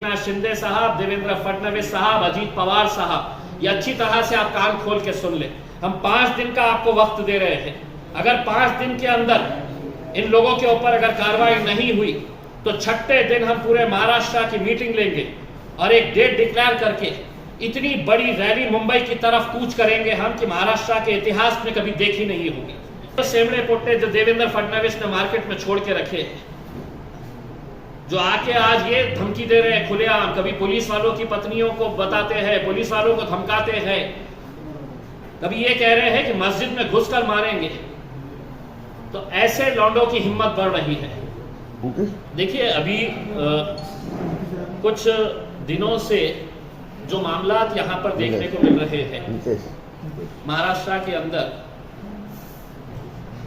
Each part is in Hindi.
शिंदे साहब, देवेंद्र फडणवीस साहब, अजीत पवार साहब, ये अच्छी तरह से आप कान खोल के सुन ले। हम 5 दिन का आपको वक्त दे रहे हैं। अगर 5 दिन के अंदर इन लोगों के ऊपर अगर कार्रवाई नहीं हुई तो छठे दिन हम पूरे महाराष्ट्र की मीटिंग लेंगे और एक डेट डिक्लेयर करके इतनी बड़ी रैली मुंबई की तरफ कूच करेंगे हम कि महाराष्ट्र के इतिहास में कभी देखी नहीं होगी। तो सेमड़े पोटे जो देवेंद्र फडणवीस ने मार्केट में छोड़ के रखे, जो आके आज ये धमकी दे रहे हैं खुलेआम, कभी पुलिस वालों की पत्नियों को बताते हैं, पुलिस वालों को धमकाते हैं, कभी ये कह रहे हैं कि मस्जिद में घुसकर मारेंगे, तो ऐसे लौंडों की हिम्मत बढ़ रही है। देखिए अभी कुछ दिनों से जो मामलात यहाँ पर देखने को मिल रहे हैं महाराष्ट्र के अंदर,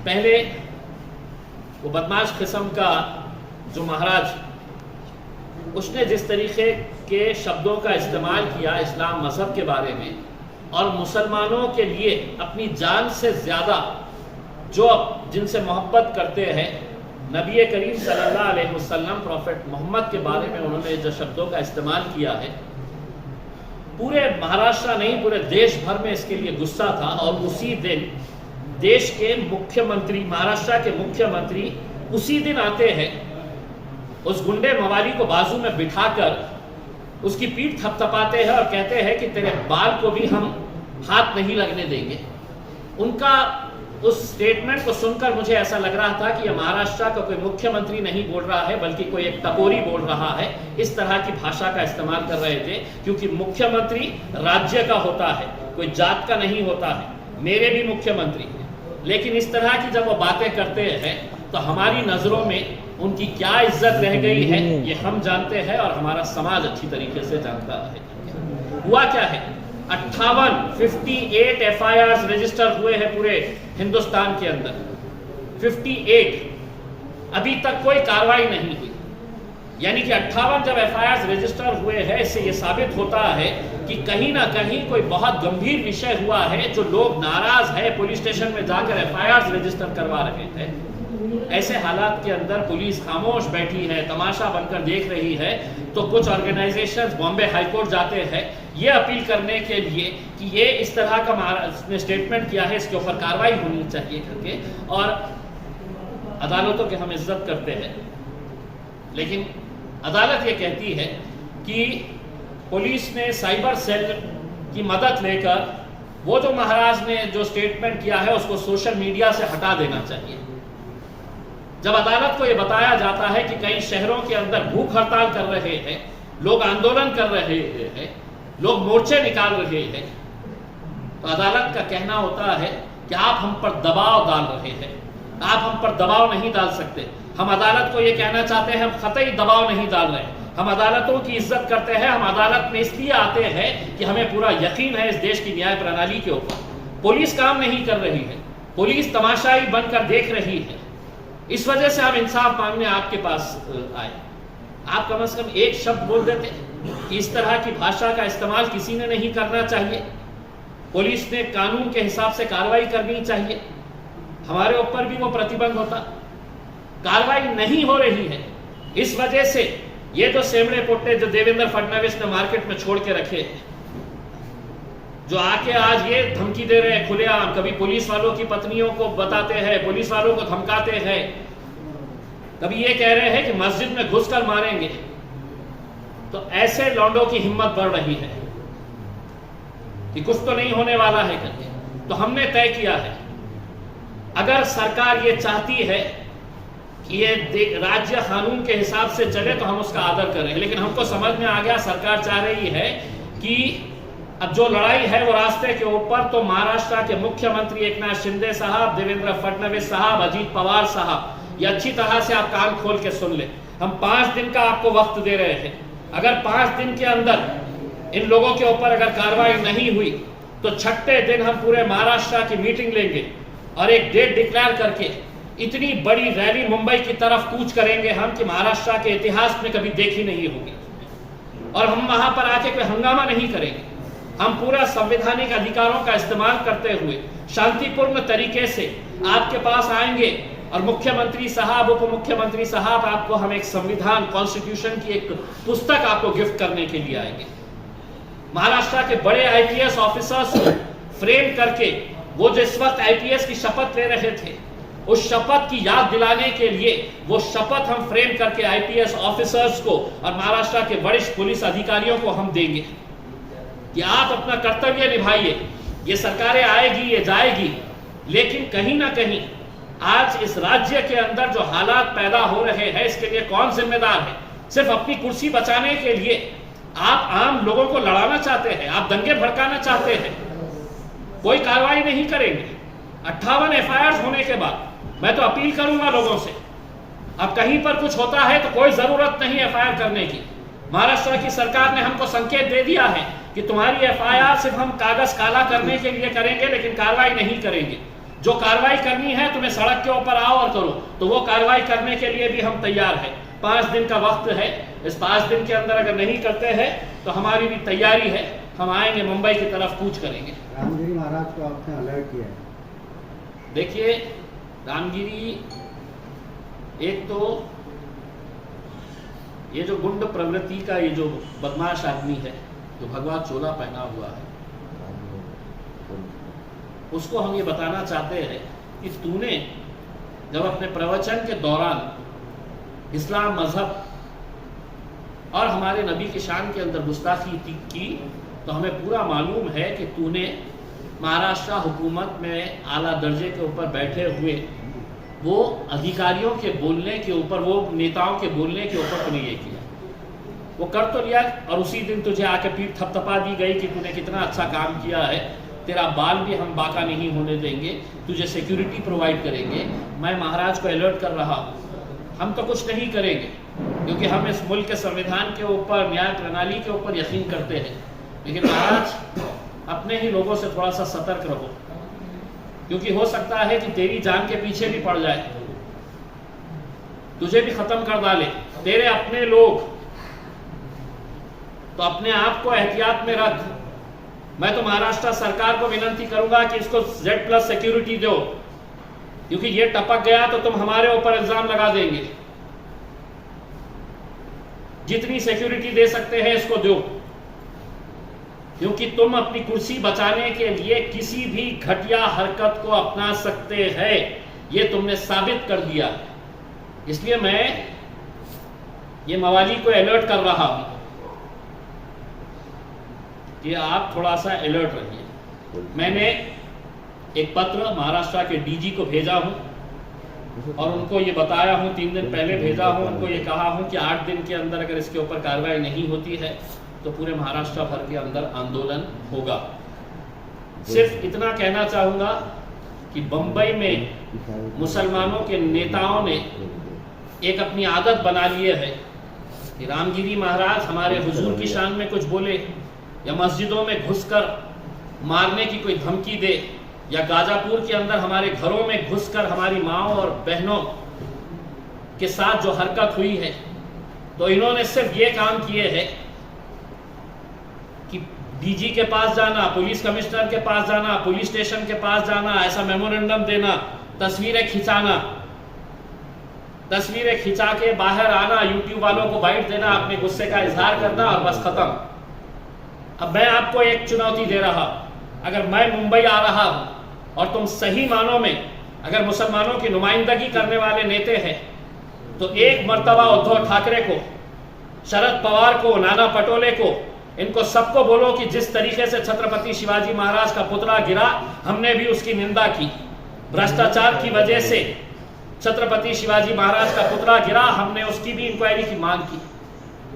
पहले वो बदमाश किस्म का जो महाराज, उसने जिस तरीके के शब्दों का इस्तेमाल किया इस्लाम मजहब के बारे में और मुसलमानों के लिए अपनी जान से ज्यादा जो जिनसे मोहब्बत करते हैं, नबी करीम सल्लल्लाहु अलैहि वसल्लम प्रॉफेट मोहम्मद के बारे में उन्होंने जो शब्दों का इस्तेमाल किया है, पूरे महाराष्ट्र नहीं पूरे देश भर में इसके लिए गुस्सा था। और उसी दिन देश के मुख्यमंत्री, महाराष्ट्र के मुख्यमंत्री उसी दिन आते हैं, उस गुंडे मवाली को बाजू में बिठाकर उसकी पीठ थपथपाते हैं और कहते हैं कि तेरे बाल को भी हम हाथ नहीं लगने देंगे। उनका उस स्टेटमेंट को सुनकर मुझे ऐसा लग रहा था कि यह महाराष्ट्र का कोई मुख्यमंत्री नहीं बोल रहा है, बल्कि कोई एक टपोरी बोल रहा है। इस तरह की भाषा का इस्तेमाल कर रहे थे, क्योंकि मुख्यमंत्री राज्य का होता है, कोई जात का नहीं होता है। मेरे भी मुख्यमंत्री हैं, लेकिन इस तरह की जब वो बातें करते हैं तो हमारी नजरों में उनकी क्या इज्जत रह गई है ये हम जानते हैं और हमारा समाज अच्छी तरीके से जानता है। हुआ क्या है, 58 FIRs रजिस्टर हुए हैं पूरे हिंदुस्तान के अंदर, 58 अभी तक कोई कार्रवाई नहीं हुई। यानी कि 58 जब FIRs रजिस्टर हुए हैं, इससे यह साबित होता है कि कहीं ना कहीं कोई बहुत गंभीर विषय हुआ है, जो लोग नाराज है, पुलिस स्टेशन में जाकर FIRs रजिस्टर करवा रहे थे। ऐसे हालात के अंदर पुलिस खामोश बैठी है, तमाशा बनकर देख रही है, तो कुछ ऑर्गेनाइजेशंस बॉम्बे हाईकोर्ट जाते हैं ये अपील करने के लिए कि ये इस तरह का स्टेटमेंट किया है, इसके ऊपर कार्रवाई होनी चाहिए करके। और अदालतों की हम इज्जत करते हैं, लेकिन अदालत ये कहती है कि पुलिस ने साइबर सेल की मदद लेकर वो जो महाराज ने जो स्टेटमेंट किया है उसको सोशल मीडिया से हटा देना चाहिए। जब अदालत को यह बताया जाता है कि कई शहरों के अंदर भूख हड़ताल कर रहे हैं, लोग आंदोलन कर रहे हैं, लोग मोर्चे निकाल रहे हैं, तो अदालत का कहना होता है कि आप हम पर दबाव डाल रहे हैं, आप हम पर दबाव नहीं डाल सकते। हम अदालत को यह कहना चाहते हैं हम कतई दबाव नहीं डाल रहे हैं, हम अदालतों की इज्जत करते हैं, हम अदालत में इसलिए आते हैं कि हमें पूरा यकीन है इस देश की न्याय प्रणाली के ऊपर। पुलिस काम नहीं कर रही है, पुलिस तमाशाई बनकर देख रही है, इस वजह से हम इंसाफ मांगने आपके पास आए। आप कम से कम एक शब्द बोल देते कि इस तरह की भाषा का इस्तेमाल किसी ने नहीं करना चाहिए, पुलिस ने कानून के हिसाब से कार्रवाई करनी चाहिए, हमारे ऊपर भी वो प्रतिबंध होता। कार्रवाई नहीं हो रही है, इस वजह से ये जो सेमड़े पोटे जो देवेंद्र फडणवीस ने मार्केट में छोड़ के रखे, जो आके आज ये धमकी दे रहे हैं खुलेआम, कभी पुलिस वालों की पत्नियों को बताते हैं, पुलिस वालों को धमकाते हैं, कभी ये कह रहे हैं कि मस्जिद में घुसकर मारेंगे, तो ऐसे लौंडों की हिम्मत बढ़ रही है कि कुछ तो नहीं होने वाला है करके। तो हमने तय किया है, अगर सरकार ये चाहती है कि ये राज्य कानून के हिसाब से चले तो हम उसका आदर करें, लेकिन हमको समझ में आ गया सरकार चाह रही है कि अब जो लड़ाई है वो रास्ते के ऊपर, तो महाराष्ट्र के मुख्यमंत्री एकनाथ शिंदे साहब, देवेंद्र फडणवीस साहब, अजीत पवार साहब, ये अच्छी तरह से आप कान खोल के सुन ले। हम 5 दिन का आपको वक्त दे रहे हैं। अगर 5 दिन के अंदर इन लोगों के ऊपर अगर कार्रवाई नहीं हुई तो छठे दिन हम पूरे महाराष्ट्र की मीटिंग लेंगे और एक डेट डिक्लेयर करके इतनी बड़ी रैली मुंबई की तरफ कूच करेंगे हम कि महाराष्ट्र के इतिहास में कभी देखी नहीं होगी। और हम वहां पर आके कोई हंगामा नहीं करेंगे, हम पूरा संवैधानिक अधिकारों का इस्तेमाल करते हुए शांतिपूर्ण तरीके से आपके पास आएंगे और मुख्यमंत्री साहब, उप मुख्यमंत्री साहब, आपको हम एक संविधान, कॉन्स्टिट्यूशन की एक पुस्तक आपको गिफ्ट करने के लिए आएंगे। महाराष्ट्र के बड़े आईपीएस ऑफिसर्स को फ्रेम करके, वो जिस वक्त आईपीएस की शपथ ले रहे थे, उस शपथ की याद दिलाने के लिए वो शपथ हम फ्रेम करके आईपीएस ऑफिसर्स को और महाराष्ट्र के वरिष्ठ पुलिस अधिकारियों को हम देंगे कि आप अपना कर्तव्य निभाइए। ये सरकारें आएगी, ये जाएगी, लेकिन कहीं ना कहीं आज इस राज्य के अंदर जो हालात पैदा हो रहे हैं, इसके लिए कौन जिम्मेदार है? सिर्फ अपनी कुर्सी बचाने के लिए आप आम लोगों को लड़ाना चाहते हैं, आप दंगे भड़काना चाहते हैं, कोई कार्रवाई नहीं करेंगे। 58 एफआईआर होने के बाद मैं तो अपील करूंगा लोगों से, अब कहीं पर कुछ होता है तो कोई जरूरत नहीं एफआईआर करने की। महाराष्ट्र की सरकार ने हमको संकेत दे दिया है कि तुम्हारी एफआईआर सिर्फ हम कागज काला करने के लिए करेंगे, लेकिन कार्रवाई नहीं करेंगे। जो कार्रवाई करनी है तुम्हें सड़क के ऊपर आओ और करो, तो वो कार्रवाई करने के लिए भी हम तैयार हैं। 5 दिन का वक्त है, इस 5 दिन के अंदर अगर नहीं करते हैं तो हमारी भी तैयारी है, हम आएंगे, मुंबई की तरफ कूच करेंगे। रामगिरी महाराज को आपने अलर्ट किया है? देखिए, रामगिरी एक तो ये जो गुंड प्रवृत्ति का ये जो बदमाश आदमी है, जो भगवा चोला पहना हुआ है, उसको हम ये बताना चाहते हैं कि तूने जब अपने प्रवचन के दौरान इस्लाम मजहब और हमारे नबी की शान के अंदर गुस्ताखी की, तो हमें पूरा मालूम है कि तूने महाराष्ट्र हुकूमत में आला दर्जे के ऊपर बैठे हुए वो अधिकारियों के बोलने के ऊपर, वो नेताओं के बोलने के ऊपर तूने ये किया। वो कर तो लिया, और उसी दिन तुझे आके पीठ थपथपा दी गई कि तूने कितना अच्छा काम किया है, तेरा बाल भी हम बाका नहीं होने देंगे, तुझे सिक्योरिटी प्रोवाइड करेंगे। मैं महाराज को अलर्ट कर रहा हूँ, हम तो कुछ नहीं करेंगे, क्योंकि हम इस मुल्क के संविधान के ऊपर, न्याय प्रणाली के ऊपर यकीन करते हैं। लेकिन महाराज, अपने ही लोगों से थोड़ा सा सतर्क रहो, क्योंकि हो सकता है कि तेरी जान के पीछे भी पड़ जाए, तुझे भी खत्म कर डाले तेरे अपने लोग। तो अपने आप को एहतियात में रख। मैं तो महाराष्ट्र सरकार को विनती करूंगा कि इसको Z+ सिक्योरिटी दो, क्योंकि ये टपक गया तो तुम हमारे ऊपर इल्जाम लगा देंगे। जितनी सिक्योरिटी दे सकते हैं इसको दो, क्योंकि तुम अपनी कुर्सी बचाने के लिए किसी भी घटिया हरकत को अपना सकते हैं, ये तुमने साबित कर दिया। इसलिए मैं ये मवाली को अलर्ट कर रहा हूं कि आप थोड़ा सा अलर्ट रहिए। मैंने एक पत्र महाराष्ट्र के डीजी को भेजा हूं और उनको ये बताया हूं, 3 दिन पहले भेजा हूं, उनको ये कहा हूं कि 8 दिन के अंदर अगर इसके ऊपर कार्रवाई नहीं होती है तो पूरे महाराष्ट्र भर के अंदर आंदोलन होगा। सिर्फ इतना कहना चाहूंगा कि बंबई में मुसलमानों के नेताओं ने एक अपनी आदत बना लिए है कि रामगिरी महाराज हमारे हुजूर की शान में कुछ बोले, या मस्जिदों में घुसकर मारने की कोई धमकी दे, या गाजापुर के अंदर हमारे घरों में घुसकर हमारी माओ और बहनों के साथ जो हरकत हुई है, तो इन्होंने सिर्फ ये काम किए हैं कि डीजी के पास जाना, पुलिस कमिश्नर के पास जाना, पुलिस स्टेशन के पास जाना, ऐसा मेमोरेंडम देना, तस्वीरें खिंचाना, तस्वीरें खिंचा के बाहर आना, यूट्यूब वालों को बाइट देना, अपने गुस्से का इजहार करना और बस खत्म। अब मैं आपको एक चुनौती दे रहा, अगर मैं मुंबई आ रहा हूं और तुम सही मानों में अगर मुसलमानों की नुमाइंदगी करने वाले नेता हैं, तो एक मर्तबा उद्धव ठाकरे को, शरद पवार को, नाना पटोले को, इनको सबको बोलो कि जिस तरीके से छत्रपति शिवाजी महाराज का पुतला गिरा, हमने भी उसकी निंदा की। भ्रष्टाचार की वजह से छत्रपति शिवाजी महाराज का पुतला गिरा, हमने उसकी भी इंक्वायरी की मांग की।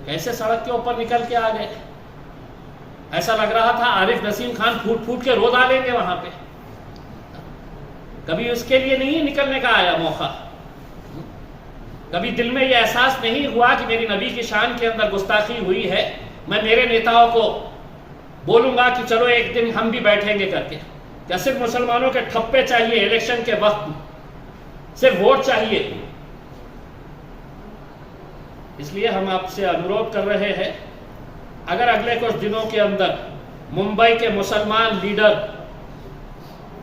कैसे सड़क के ऊपर निकल के आ गए, ऐसा लग रहा था आरिफ नसीम खान फूट फूट के रो डालेंगे वहां पे। कभी उसके लिए नहीं निकलने का आया मौका, कभी दिल में यह एहसास नहीं हुआ कि मेरी नबी की शान के अंदर गुस्ताखी हुई है, मैं मेरे नेताओं को बोलूंगा कि चलो एक दिन हम भी बैठेंगे करके। क्या सिर्फ मुसलमानों के ठप्पे चाहिए इलेक्शन के वक्त, सिर्फ वोट चाहिए? इसलिए हम आपसे अनुरोध कर रहे हैं, अगर अगले कुछ दिनों के अंदर मुंबई के मुसलमान लीडर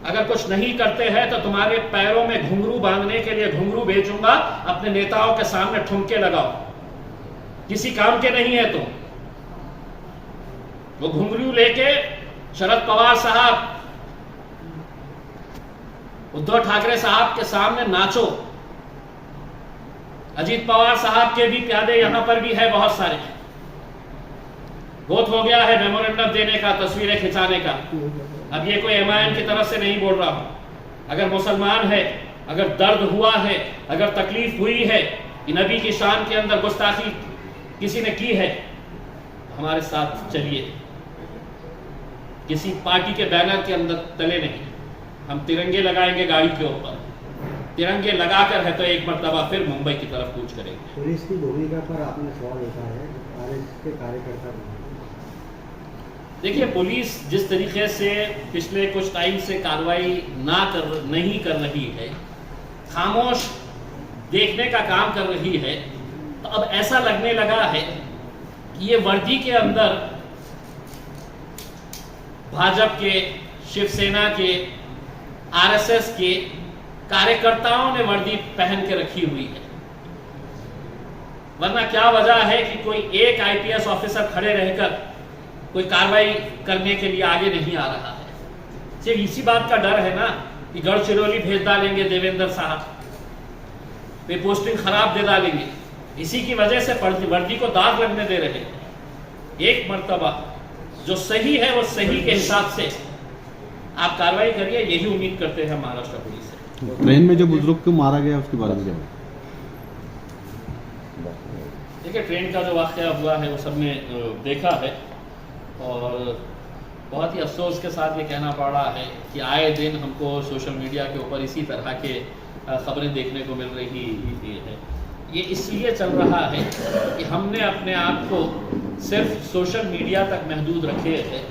अगर कुछ नहीं करते हैं तो तुम्हारे पैरों में घुंघरू बांधने के लिए घुंघरू बेचूंगा, अपने नेताओं के सामने ठुमके लगाओ, किसी काम के नहीं है तुम। वो घुंघरू लेके शरद पवार साहब, उद्धव ठाकरे साहब के सामने नाचो। अजीत पवार साहब के भी प्यादे यहां पर भी है बहुत सारे। बहुत हो गया है मेमोरेंडम देने का, तस्वीरें खिंचाने का। अब ये कोई एमआईएम की तरफ से नहीं बोल रहा हूं। अगर मुसलमान है, अगर दर्द हुआ है, अगर तकलीफ हुई है कि नबी की शान के अंदर गुस्ताखी किसी ने की है, हमारे साथ चलिए। किसी पार्टी के बैनर के अंदर तले नहीं, हम तिरंगे लगाएंगे गाड़ी के ऊपर। तिरंगे लगाकर है तो एक मर्तबा फिर मुंबई की तरफ कूच करेंगे। पुलिस की भूमिका पर आपने सवाल उठा है, आरएसएस के कार्यकर्ता। देखिए, पुलिस जिस तरीके से पिछले कुछ टाइम से कार्रवाई नहीं कर रही है, खामोश देखने का काम कर रही है, तो अब ऐसा लगने लगा है कि ये वर्दी के अंदर भाजपा के, शिवसेना के, आरएसएस के कार्यकर्ताओं ने वर्दी पहन के रखी हुई है। वरना क्या वजह है कि कोई एक आईपीएस ऑफिसर खड़े रहकर कोई कार्रवाई करने के लिए आगे नहीं आ रहा है? सिर्फ इसी बात का डर है ना कि गढ़चिरौली भेज डालेंगे देवेंद्र साहब, वे पोस्टिंग खराब दे डालेंगे। इसी की वजह से वर्दी को दाग लगने दे रहे हैं। एक मर्तबा जो सही है वो सही के हिसाब से आप कार्रवाई करिए, यही उम्मीद करते हैं महाराष्ट्र पुलिस से। ट्रेन में जो बुजुर्ग को मारा गया उसके बारे में क्या? देखिए, ट्रेन का जो वाक़या हुआ है वो सबने देखा है, और बहुत ही अफसोस के साथ ये कहना पड़ रहा है कि आए दिन हमको सोशल मीडिया के ऊपर इसी तरह के खबरें देखने को मिल रही है। ये इसलिए चल रहा है कि हमने अपने आप को सिर्फ सोशल मीडिया तक महदूद रखे हैं।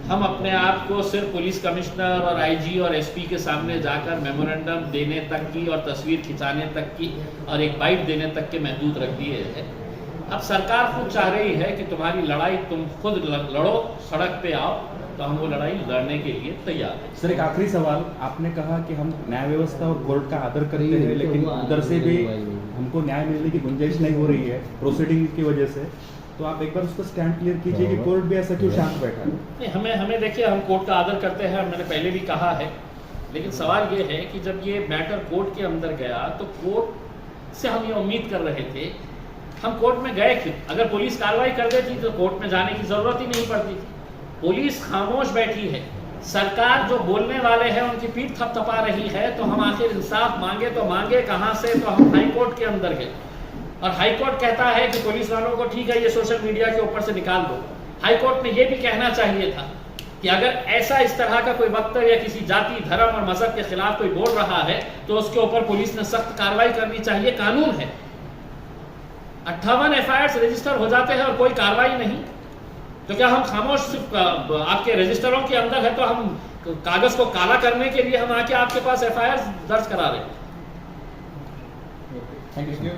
हम अपने आप को सिर्फ पुलिस कमिश्नर और आईजी और एसपी के सामने जाकर मेमोरेंडम देने तक की और तस्वीर खिंचाने तक की और एक बाइट देने तक के महदूद रख दिए हैं। अब सरकार खुद चाह रही है कि तुम्हारी लड़ाई तुम खुद लड़ो, सड़क पे आओ, तो हम वो लड़ाई लड़ने के लिए तैयार हैं। सर, एक आखिरी सवाल, आपने कहा कि हम न्याय व्यवस्था और कोर्ट का आदर करते हैं, लेकिन उधर से भी हमको न्याय मिलने की गुंजाइश नहीं हो रही है प्रोसीडिंग की वजह से, तो आप एक बार उसका स्टैंड क्लियर कीजिए कि कोर्ट भी ऐसा क्यों शांत बैठा है? नहीं, हमें देखिए, हम कोर्ट का आदर करते हैं, मैंने पहले भी कहा है, लेकिन सवाल ये है कि जब ये मैटर कोर्ट के अंदर गया तो कोर्ट से हम ये उम्मीद कर रहे थे, हम कोर्ट में गए क्यों? अगर पुलिस कार्रवाई कर देती तो कोर्ट में जाने की जरूरत ही नहीं पड़ती थी। पुलिस खामोश बैठी है, सरकार जो बोलने वाले हैं उनकी पीठ थपथपा रही है, तो हम आखिर इंसाफ मांगे तो मांगे कहां से? तो हम हाई कोर्ट के अंदर गए, और हाई कोर्ट कहता है कि पुलिस वालों को ठीक है, ये सोशल मीडिया के ऊपर से निकाल दो। हाई कोर्ट ने ये भी कहना चाहिए था कि अगर ऐसा इस तरह का कोई वक्तव्य या किसी जाति, धर्म और मजहब के खिलाफ कोई बोल रहा है तो उसके ऊपर पुलिस ने सख्त कार्रवाई करनी चाहिए, कानून है। 58 एफआईआर रजिस्टर हो जाते हैं और कोई कार्रवाई नहीं, तो क्या हम खामोश सिर्फ आपके रजिस्टरों के अंदर है तो हम कागज को काला करने के लिए हम आके आपके पास एफआईआर दर्ज करा रहे हैं? Thank you.